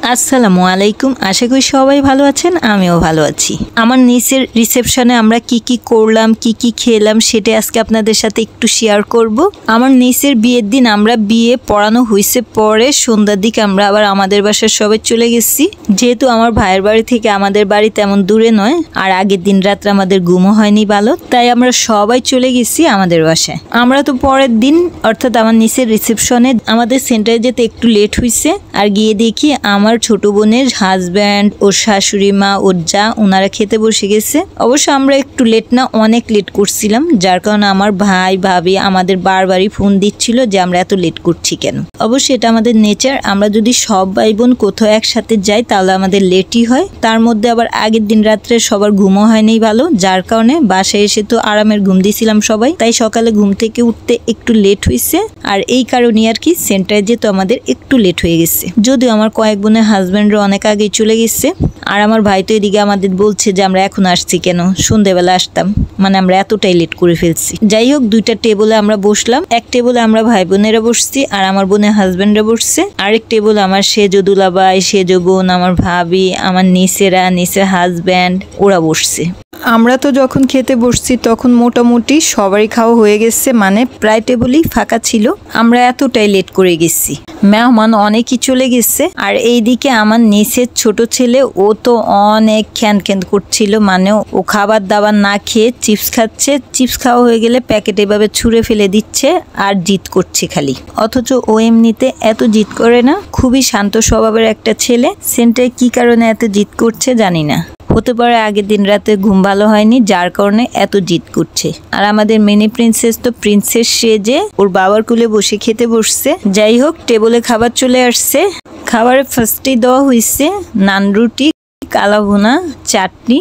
আসসালামু আলাইকুম। আশা করি সবাই ভালো আছেন, আমিও ভালো আছি। আমার নিচের রিসেপশনে আমরা কি কি করলাম, কি কি খেলাম সেটা আজকে আপনাদের সাথে একটু শেয়ার করব। আমার নিচের বিয়ের দিন আমরা বিয়ে পড়ানো হয়েছে, পরে সন্ধ্যার দিকে আমরা আবার আমাদের বাসায় সবাই চলে গেছি। যেহেতু আমার ভাইয়ের বাড়ি থেকে আমাদের বাড়ি তেমন দূরে নয়, আর আগের দিন রাত্রে আমাদের ঘুমও হয়নি ভালো, তাই আমরা সবাই চলে গেছি আমাদের বাসায়। আমরা তো পরের দিন অর্থাৎ আমার নিচের রিসেপশনে আমাদের সেন্টারে যেতে একটু লেট হয়েছে, আর গিয়ে দেখি আমার ছোট বোনের হাজব্যান্ড, ওর শাশুড়ি মা, ওর যা, ওনারা খেতে বসে গেছে। অবশ্য আমরা একটু লেট না, অনেক লেট করছিলাম, যার কারণে আমার ভাই ভাবি আমাদের বারবারই ফোন দিচ্ছিল যে আমরা এত লেট করছি কেন। অবশ্য এটা আমাদের নেচার, আমরা যদি সব ভাই বোন কোথাও একসাথে যাই তাহলে আমাদের লেটই হয়। তার মধ্যে আবার আগের দিন রাত্রে সবার ঘুমও হয়নি ভালো, যার কারণে বাসায় এসে তো আরামের ঘুম দিয়েছিলাম সবাই, তাই সকালে ঘুম থেকে উঠতে একটু লেট হয়েছে। আর এই কারণে আর কি সেন্টারে যেতে আমাদের একটু লেট হয়ে গেছে। যদিও আমার কয়েক বোনের হাজব্যান্ডরা অনেক আগেই চলে গেছে, আর আমার ভাই তো এদিকে আমাদের বলছে যে আমরা এখন আসছি কেন, সন্ধ্যেবেলা আসতাম, মানে আমরা এতটাই লেট করে ফেলছি। যাই হোক, দুইটা টেবলে আমরা বসলাম। এক টেবলে আমরা ভাই বোনেরা বসছি আর আমার বোনের হাজব্যান্ডরা বসছে, আরেক টেবল আমার সেজো দুলাভাই, সেজো বোন, আমার ভাবি, আমার নিচের হাজব্যান্ড, ওরা বসছে। আমরা তো যখন খেতে বসছি তখন মোটামুটি সবারই খাওয়া হয়ে গেছে, মানে প্রায় টেবলই ফাঁকা ছিল। আমরা এতটাই লেট করে গেছি, মেহমান অনেকই চলে গেছে। আর এইদিকে আমার নিচের ছোট ছেলে, ও তো অনেক খ্যান করছিল, মানে ও খাবার দাবার না খেয়ে চিপস খাচ্ছে। চিপস খাওয়া হয়ে গেলে প্যাকেট এভাবে ছুঁড়ে ফেলে দিচ্ছে আর জিদ করছে খালি। অথচ ও এমনিতে এত জিদ করে না, খুবই শান্ত স্বভাবের একটা ছেলে। সেন্টারে কি কারণে এত জিদ করছে জানি না, হতে পারে আগের দিন রাতে ঘুম ভালো হয়নি, যার কারণে এত জিদ করছে। আর আমাদের মিনি প্রিন্সেস তো প্রিন্সেস সেজে ওর বাবার কুলে বসে খেতে বসছে। যাই হোক, টেবলে খাবার চলে আসছে। খাবারের ফার্স্টেই দেওয়া হয়েছে নান রুটি, কালা ভুনা, চাটনি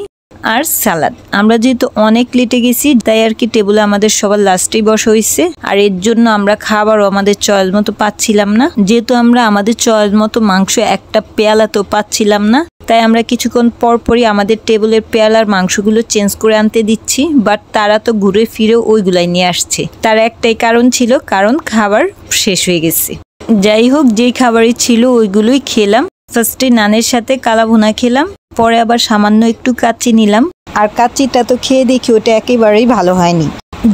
আর সালাদ। আমরা যেহেতু অনেক লেটে গেছি তাই আর কি টেবলে আমাদের সবার লাস্টেই বসা হয়েছে, আর এর জন্য আমরা খাবারও আমাদের চয়েস মতো পাচ্ছিলাম না। যেহেতু আমরা আমাদের চয়েস মতো মাংস একটা পেয়ালাতেও পাচ্ছিলাম না, তাই আমরা কিছুক্ষণ পরপরই আমাদের টেবিলের পেয়ালার মাংসগুলো চেঞ্জ করে আনতে দিচ্ছি, বাট তারা তো ঘুরে ফিরে ওইগুলাই নিয়ে আসছে। তার একটাই কারণ ছিল, কারণ খাবার শেষ হয়ে গেছে। যাই হোক, যেই খাবারই ছিল ওইগুলোই খেলাম। ফার্স্টে নানের সাথে কালা ভুনা খেলাম, পরে আবার সামান্য একটু কাচ্চি নিলাম। আর কাচ্চিটা তো খেয়ে দেখি ওটা একেবারেই ভালো হয়নি।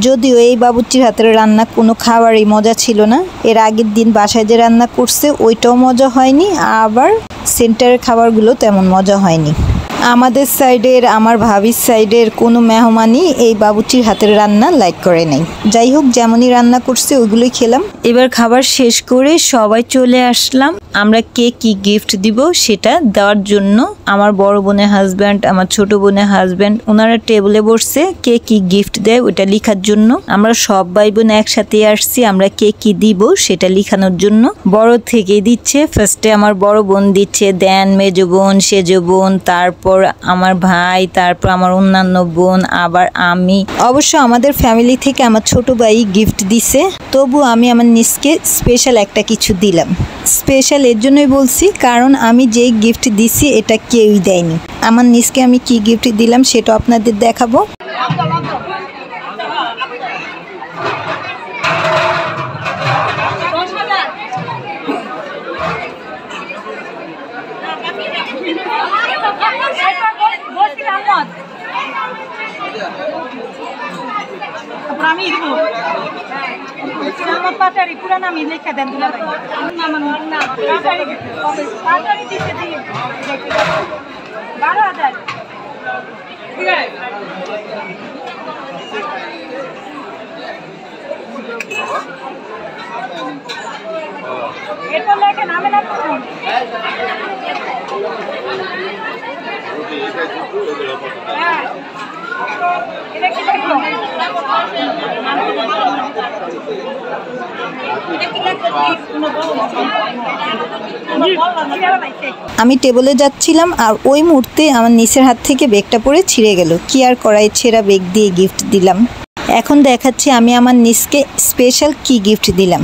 যদিও এই বাবুর্চির হাতের রান্না কোনো খাবারই মজা ছিল না। এর আগের দিন বাসায় যে রান্না করছে ওইটাও মজা হয়নি, আবার সেন্টারের খাবারগুলো তেমন মজা হয়নি। আমাদের সাইডের, আমার ভাবির সাইডের কোনো মেহমানই এই বাবুর্চির হাতের রান্না লাইক করে নাই। যাই হোক, যেমনই রান্না করছে ওইগুলোই খেলাম। এবার খাবার শেষ করে সবাই চলে আসলাম আমরা কে কি গিফট দিব সেটা দেওয়ার জন্য। আমার বড় বোনের হাজব্যান্ড, আমার ছোট বোনের হাজব্যান্ড, ওনারা টেবিলে বসছে কে কি গিফট দেয় ওটা লেখার জন্য। আমরা সব ভাই বোন একসাথে আসছি আমরা কে কি দিব সেটা লেখানোর জন্য। বড় থেকে দিচ্ছে, ফার্স্টে আমার বড় বোন দিচ্ছে, দেন মেজো বোন, সেজো বোন, তারপর আমার ভাই, তারপর আমার অন্যান্য বোন, আবার আমি। অবশ্য আমাদের ফ্যামিলি থেকে আমার ছোট ভাই গিফট দিছে, তবু আমি আমার নিজকে স্পেশাল একটা কিছু দিলাম। স্পেশাল এর জন্যই বলছি কারণ আমি যেই গিফট দিছি এটা কেউই দেয়নি। আমার নিজকে আমি কি গিফট দিলাম সেটা আপনাদের দেখাবো। আমি দিব আমার পাটারি পুরা নাম লেখা দেন দুলা ভাই না পাটারি দিতে দিই 12,000 ঠিক আছে। এটা লেখা নামে না করুন। হ্যাঁ এটা কি লিখলো? আমি টেবিলে যাচ্ছিলাম আর ওই মুহূর্তে আমার নিচের হাত থেকে ব্যাগটা পড়ে ছিঁড়ে গেল। কি আর করাই, ছেঁড়া ব্যাগ দিয়ে গিফট দিলাম। এখন দেখাচ্ছি আমি আমার নিচকে স্পেশাল কি গিফট দিলাম।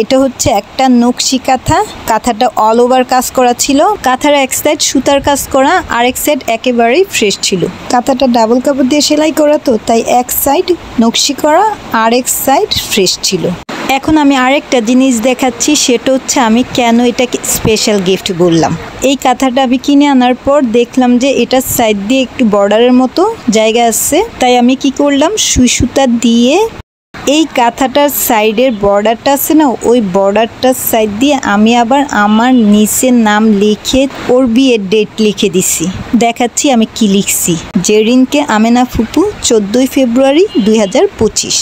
এটা হচ্ছে একটা নকশি কাঁথা। কাঁথাটা অল ওভার কাজ করা ছিল। কাঁথার এক সাইড সুতার কাজ করা, আরেক সাইড একেবারেই ফ্রেশ ছিল। কাঁথাটা ডাবল কাপড় দিয়ে সেলাই করা, তো তাই এক সাইড নকশি করা, আরেক সাইড ফ্রেশ ছিল। এখন আমি আরেকটা জিনিস দেখাচ্ছি, সেটা হচ্ছে আমি কেন এটাকে স্পেশাল গিফট বললাম। এই কাঁথাটা আমি কিনে আনার পর দেখলাম যে এটা সাইড দিয়ে একটু বর্ডারের মতো জায়গা আছে, তাই আমি কি করলাম, সুই সুতা দিয়ে এই কাঁথাটার সাইডের বর্ডারটা আছে না, ওই বর্ডারটার সাইড দিয়ে আমি আবার আমার নিচের নাম লিখে ওর বিয়ের ডেট লিখে দিছি। দেখাচ্ছি আমি কি লিখছি। জেরিনকে আমেনা ফুপু, 14 ফেব্রুয়ারি 2025।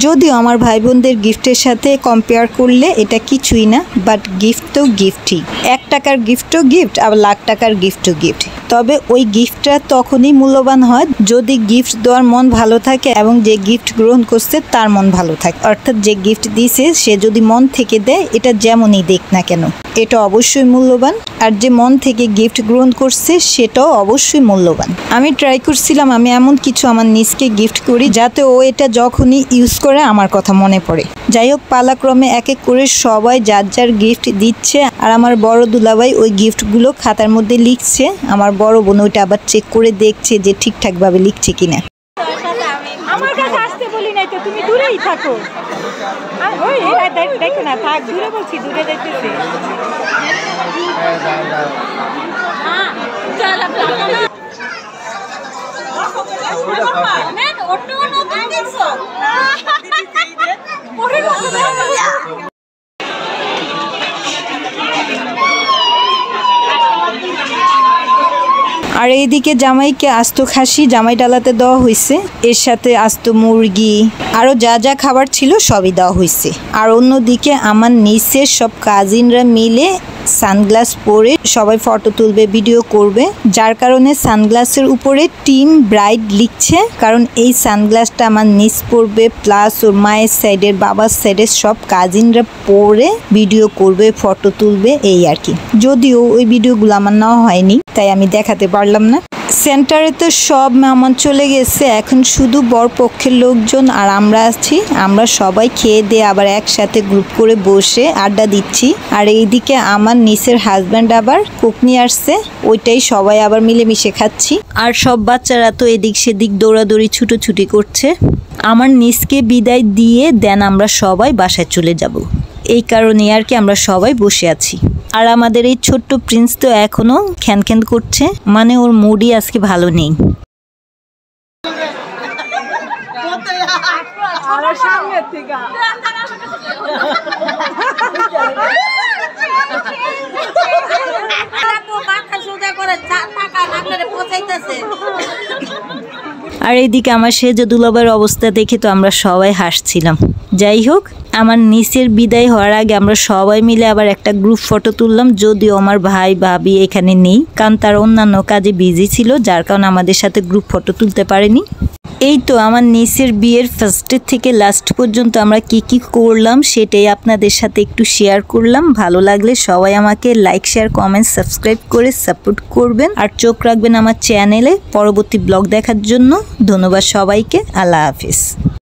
যদিও আমার ভাই বোনদের গিফটের সাথে কম্পেয়ার করলে এটা কিছুই না, বাট গিফট তো গিফটই। 1 টাকার গিফটও গিফট, আবার লাখ টাকার গিফটও গিফট। তবে ওই গিফটটা তখনই মূল্যবান হয় যদি গিফট দেওয়ার মন ভালো থাকে এবং যে গিফট গ্রহণ করছে তার মন ভালো থাকে। অর্থাৎ যে গিফট দিয়েছে সে যদি মন থেকে দেয়, এটা যেমনই দেখ না কেন, এটা অবশ্যই মূল্যবান। আর যে মন থেকে গিফট গ্রহণ করছে সেটাও অবশ্যই মূল্যবান। আমি ট্রাই করছিলাম আমি এমন কিছু আমার নিজকে গিফট করি যাতে ও এটা যখনই ইউজ করে আমার কথা মনে পড়ে। যাই হোক, পালাক্রমে এক এক করে সবাই যার যার গিফট দিচ্ছে, আর আমার বড় দুলাভাই ওই গিফটগুলো খাতার মধ্যে লিখছে। আমার বড় বোন ওইটা আবার চেক করে দেখছে যে ঠিকঠাকভাবে লিখছে কিনা। আমার কাছে আসতে বলি নাই তো, তুমি দূরেই থাকো। ওই দেখো না, থাক, দূরে বলছি, দূরে দেখতেছি। আর এইদিকে জামাইকে আস্ত খাসি জামাই ডালাতে দেওয়া হয়েছে, এর সাথে আস্ত মুরগি আরও যা যা খাবার ছিল সবই দেওয়া হয়েছে। আর অন্যদিকে আমার নিচের সব কাজিনরা মিলে সানগ্লাস পরে সবাই ফটো তুলবে, ভিডিও করবে, যার কারণে সানগ্লাসের উপরে টিম ব্রাইড লিখছে। কারণ এই সানগ্লাসটা আমার নিচ পড়বে, প্লাস ওর মায়ের সাইডের, বাবার সাইডের সব কাজিনরা পরে ভিডিও করবে, ফটো তুলবে, এই আর কি। যদিও ওই ভিডিওগুলো আমার নেওয়া হয়নি, তাই আমি দেখাতে পারলাম না। সেন্টারে তো সব মেহমান চলে গেছে, এখন শুধু বরপক্ষের লোকজন আর আমরা আছি। আমরা সবাই খেয়ে দিয়ে আবার একসাথে গ্রুপ করে বসে আড্ডা দিচ্ছি। আর এইদিকে আমার নিচের হাজব্যান্ড আবার কুক নিয়ে আসছে, ওইটাই সবাই আবার মিলেমিশে খাচ্ছি। আর সব বাচ্চারা তো এদিক সেদিক দৌড়াদৌড়ি ছুটোছুটি করছে। আমার নিচকে বিদায় দিয়ে দেন আমরা সবাই বাসায় চলে যাব। এই কারণে আর কি আমরা সবাই বসে আছি। আর আমাদের এই ছোট্ট প্রিন্স তো এখনো খ্যান করছে, মানে ওর মুডই আজকে ভালো নেই। আর এইদিকে আমার সেজে দুলাভাইয়ের অবস্থা দেখে তো আমরা সবাই হাসছিলাম। যাই হোক, আমার নিচের বিদায় হওয়ার আগে আমরা সবাই মিলে আবার একটা গ্রুপ ফটো তুললাম। যদিও আমার ভাই ভাবি এখানে নেই, কারণ তার অন্যান্য কাজে বিজি ছিল, যার কারণে আমাদের সাথে গ্রুপ ফটো তুলতে পারেনি। এই তো আমার নিচের বিয়ের ফার্স্টের থেকে লাস্ট পর্যন্ত আমরা কি কি করলাম সেটাই আপনাদের সাথে একটু শেয়ার করলাম। ভালো লাগলে সবাই আমাকে লাইক, শেয়ার, কমেন্ট, সাবস্ক্রাইব করে সাপোর্ট করবেন। আর চোখ রাখবেন আমার চ্যানেলে পরবর্তী ব্লগ দেখার জন্য। ধন্যবাদ সবাইকে। আল্লাহ হাফিজ।